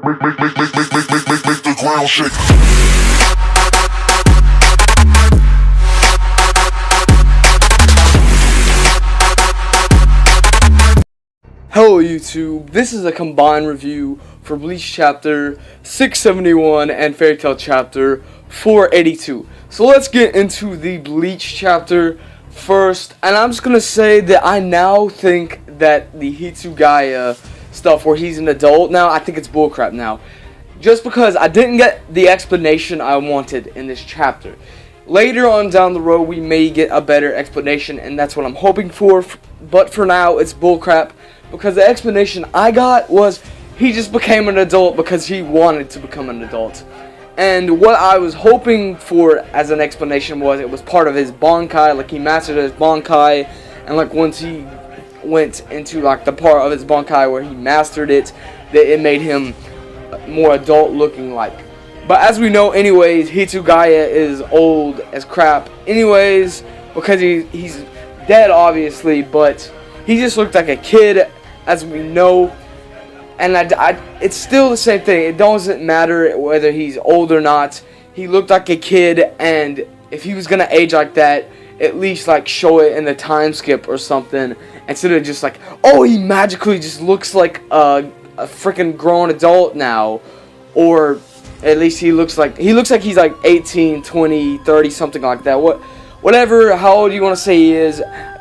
Make the ground shake. Hello YouTube, this is a combined review for Bleach chapter 671 and FairyTail chapter 482. So let's get into the Bleach chapter first, and I'm just gonna say that I now think that the Hitsugaya stuff where he's an adult now, I think it's bullcrap now. Just because I didn't get the explanation I wanted in this chapter. Later on down the road we may get a better explanation, and that's what I'm hoping for, but for now it's bullcrap. Because the explanation I got was he just became an adult because he wanted to become an adult. And what I was hoping for as an explanation was it was part of his Bankai, like he mastered his Bankai, and like once he went into like the part of his Bankai where he mastered it, that it made him more adult looking like. But as we know anyways, Hitsugaya is old as crap anyways, because he's dead obviously, but he just looked like a kid, as we know, and it's still the same thing. It doesn't matter whether he's old or not. He looked like a kid, and if he was gonna age like that, at least like show it in the time skip or something, instead of just like, oh, he magically just looks like a freaking grown adult now, or at least he looks like he's like 18, 20, 30, something like that. Whatever, how old you want to say he is.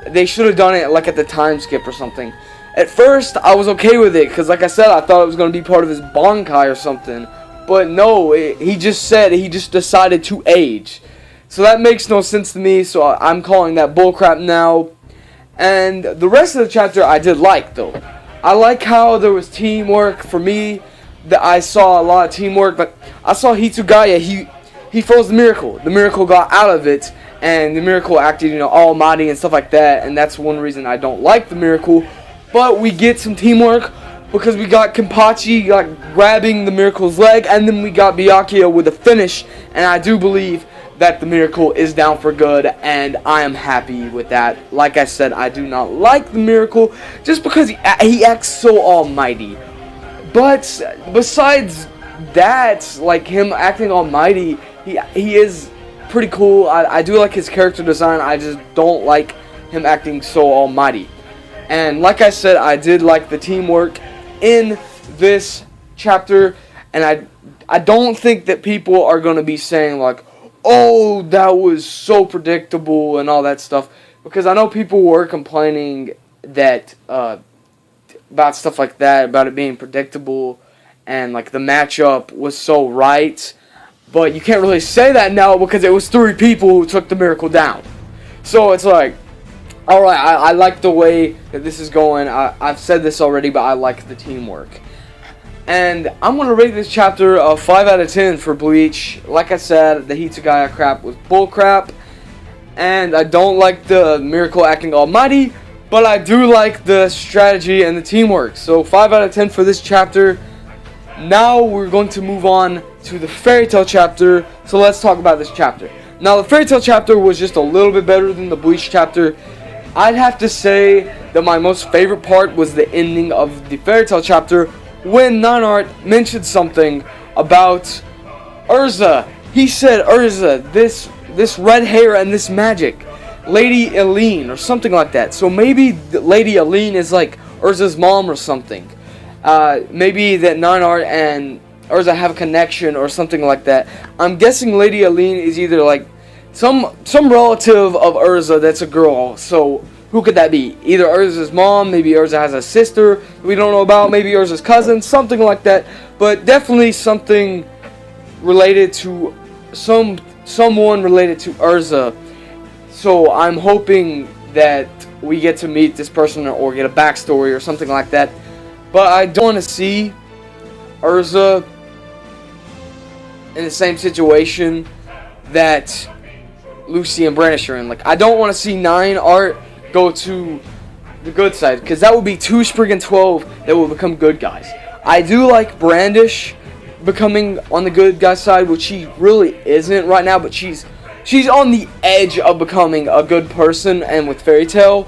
They should have done it like at the time skip or something. At first, I was okay with it, because like I said, I thought it was going to be part of his Bankai or something. But no, he just decided to age. So that makes no sense to me, so I'm calling that bullcrap now. And the rest of the chapter I did like, though. I like how there was teamwork. For me, that I saw a lot of teamwork. But I saw Hitsugaya, he froze the miracle. The miracle got out of it. And the miracle acted, almighty and stuff like that. And that's one reason I don't like the miracle. But we get some teamwork because we got Kenpachi grabbing the miracle's leg. And then we got Byakuya with a finish. And I do believe that the miracle is down for good. And I am happy with that. Like I said, I do not like the miracle just because he acts so almighty. But besides that, like him acting almighty, he is pretty cool. I do like his character design. I just don't like him acting so almighty. And like I said, I did like the teamwork in this chapter. And I don't think that people are going to be saying like, oh, that was so predictable and all that stuff. Because I know people were complaining that about stuff like that, about it being predictable. And like the matchup was so right. But you can't really say that now because it was 3 people who took the miracle down. So it's like, alright, I like the way that this is going. I've said this already, but I like the teamwork. And I'm going to rate this chapter a 5 out of 10 for Bleach. Like I said, the Hitsugaya crap was bullcrap. And I don't like the miracle acting almighty, but I do like the strategy and the teamwork. So 5 out of 10 for this chapter. Now we're going to move on to the FairyTail chapter, so let's talk about this chapter. Now the FairyTail chapter was just a little bit better than the Bleach chapter. I'd have to say that my most favorite part was the ending of the FairyTail chapter when Nanart mentioned something about Urza. He said, Urza, this red hair and this magic, Lady Eileen or something like that. So maybe Lady Eileen is like Urza's mom or something. Maybe that Nanart and Urza have a connection or something like that. I'm guessing Lady Eileen is either like some relative of Urza that's a girl. So who could that be? Either Urza's mom, maybe Urza has a sister we don't know about, maybe Urza's cousin, something like that. But definitely something related to someone related to Urza. So I'm hoping that we get to meet this person or get a backstory or something like that. But I don't want to see Urza in the same situation that Lucy and Brandish are in. Like, I don't want to see 9 Art go to the good side, because that would be 2 Sprig and 12 that will become good guys. I do like Brandish becoming on the good guy side, which she really isn't right now, but she's on the edge of becoming a good person, and with FairyTail.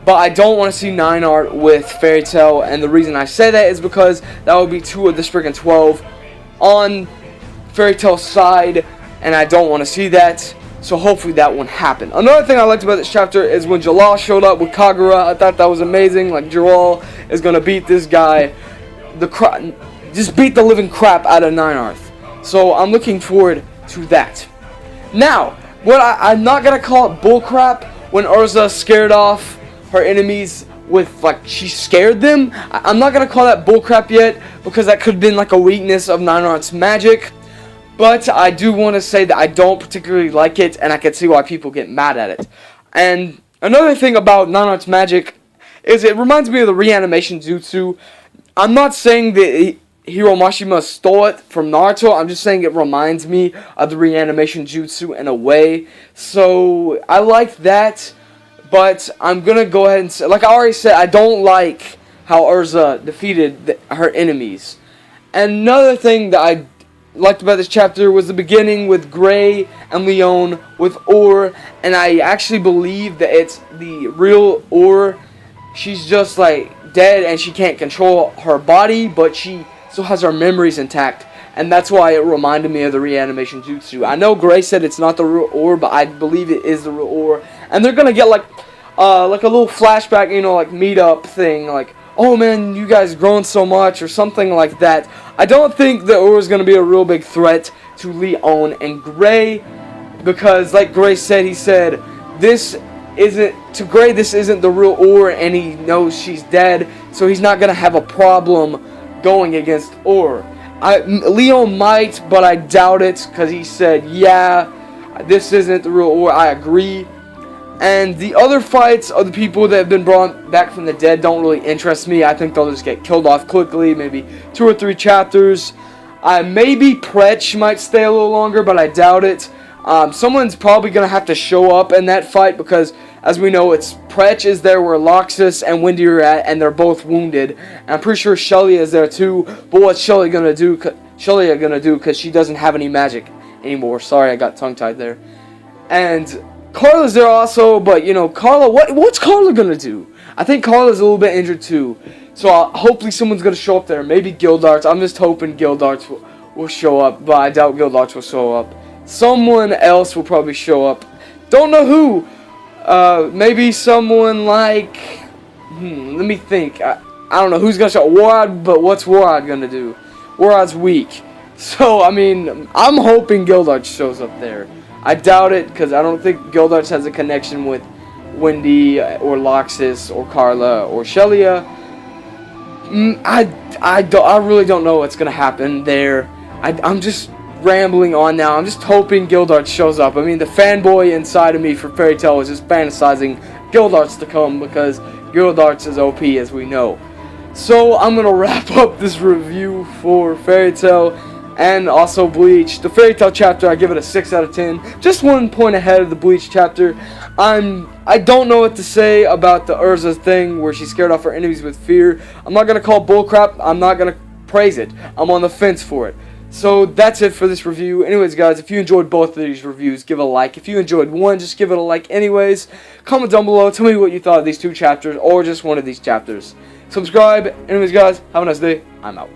But I don't want to see 9 art with FairyTail, and the reason I say that is because that would be 2 of the freaking 12 on FairyTail's side, and I don't want to see that. So hopefully that won't happen. Another thing I liked about this chapter is when Jalal showed up with Kagura. I thought that was amazing. Like, Jalal is gonna beat this guy, just beat the living crap out of 9 art. So I'm looking forward to that. Now, I'm not gonna call it bullcrap when Urza scared off her enemies with, like, she scared them. I'm not gonna call that bullcrap yet, because that could have been like a weakness of 9 art's magic. But I do want to say that I don't particularly like it, and I can see why people get mad at it. And another thing about 9 art's magic is it reminds me of the reanimation jutsu. I'm not saying that Hiro Mashima stole it from Naruto. I'm just saying it reminds me of the reanimation jutsu in a way. So I like that, but I'm going to go ahead and say, like I already said, I don't like how Urza defeated her enemies. And another thing that I liked about this chapter was the beginning with Gray and Leon with Or, and I actually believe that it's the real Or. She's just like dead and she can't control her body, but she still has her memories intact, and that's why it reminded me of the reanimation jutsu. I know Gray said it's not the real Or, but I believe it is the real Or, and they're gonna get like a little flashback, you know, like meetup thing, like, oh man, you guys grown so much, or something like that. I don't think that Or is going to be a real big threat to Leon and Gray, because like Gray said, he said, this isn't the real Or, and he knows she's dead, so he's not going to have a problem going against Or. Leon might, but I doubt it, because he said, yeah, this isn't the real Or. I agree. And the other fights of the people that have been brought back from the dead don't really interest me. I think they'll just get killed off quickly, maybe 2 or 3 chapters. Maybe Pretch might stay a little longer, but I doubt it. Someone's probably going to have to show up in that fight, because, as we know, it's Pretch is there where Loxus and Wendy are at, and they're both wounded. And I'm pretty sure Shelly is there too, but what's Shelly going to do? Because she doesn't have any magic anymore. Sorry, I got tongue-tied there. And Carla's there also, but, you know, Carla, what's Carla gonna do? I think Carla's a little bit injured too, so hopefully someone's gonna show up there. Maybe Gildarts. I'm just hoping Gildarts will show up, but I doubt Gildarts will show up. Someone else will probably show up. Don't know who. Maybe someone like, let me think. I don't know who's gonna show up. Warad, but what's Warad gonna do? Warad's weak. So, I mean, I'm hoping Gildarts shows up there. I doubt it, because I don't think Gildarts has a connection with Wendy or Loxus or Carla or Shelia. I really don't know what's going to happen there. I'm just rambling on now. I'm just hoping Gildarts shows up. I mean, the fanboy inside of me for FairyTail is just fantasizing Gildarts to come, because Gildarts is OP, as we know. So I'm going to wrap up this review for FairyTail and also Bleach. The FairyTail chapter, I give it a 6 out of 10. Just 1 point ahead of the Bleach chapter. I don't know what to say about the Urza thing where she scared off her enemies with fear. I'm not going to call bullcrap. I'm not going to praise it. I'm on the fence for it. So that's it for this review. Anyways, guys, if you enjoyed both of these reviews, give it a like. If you enjoyed one, just give it a like anyways. Comment down below. Tell me what you thought of these 2 chapters or just one of these chapters. Subscribe. Anyways, guys, have a nice day. I'm out.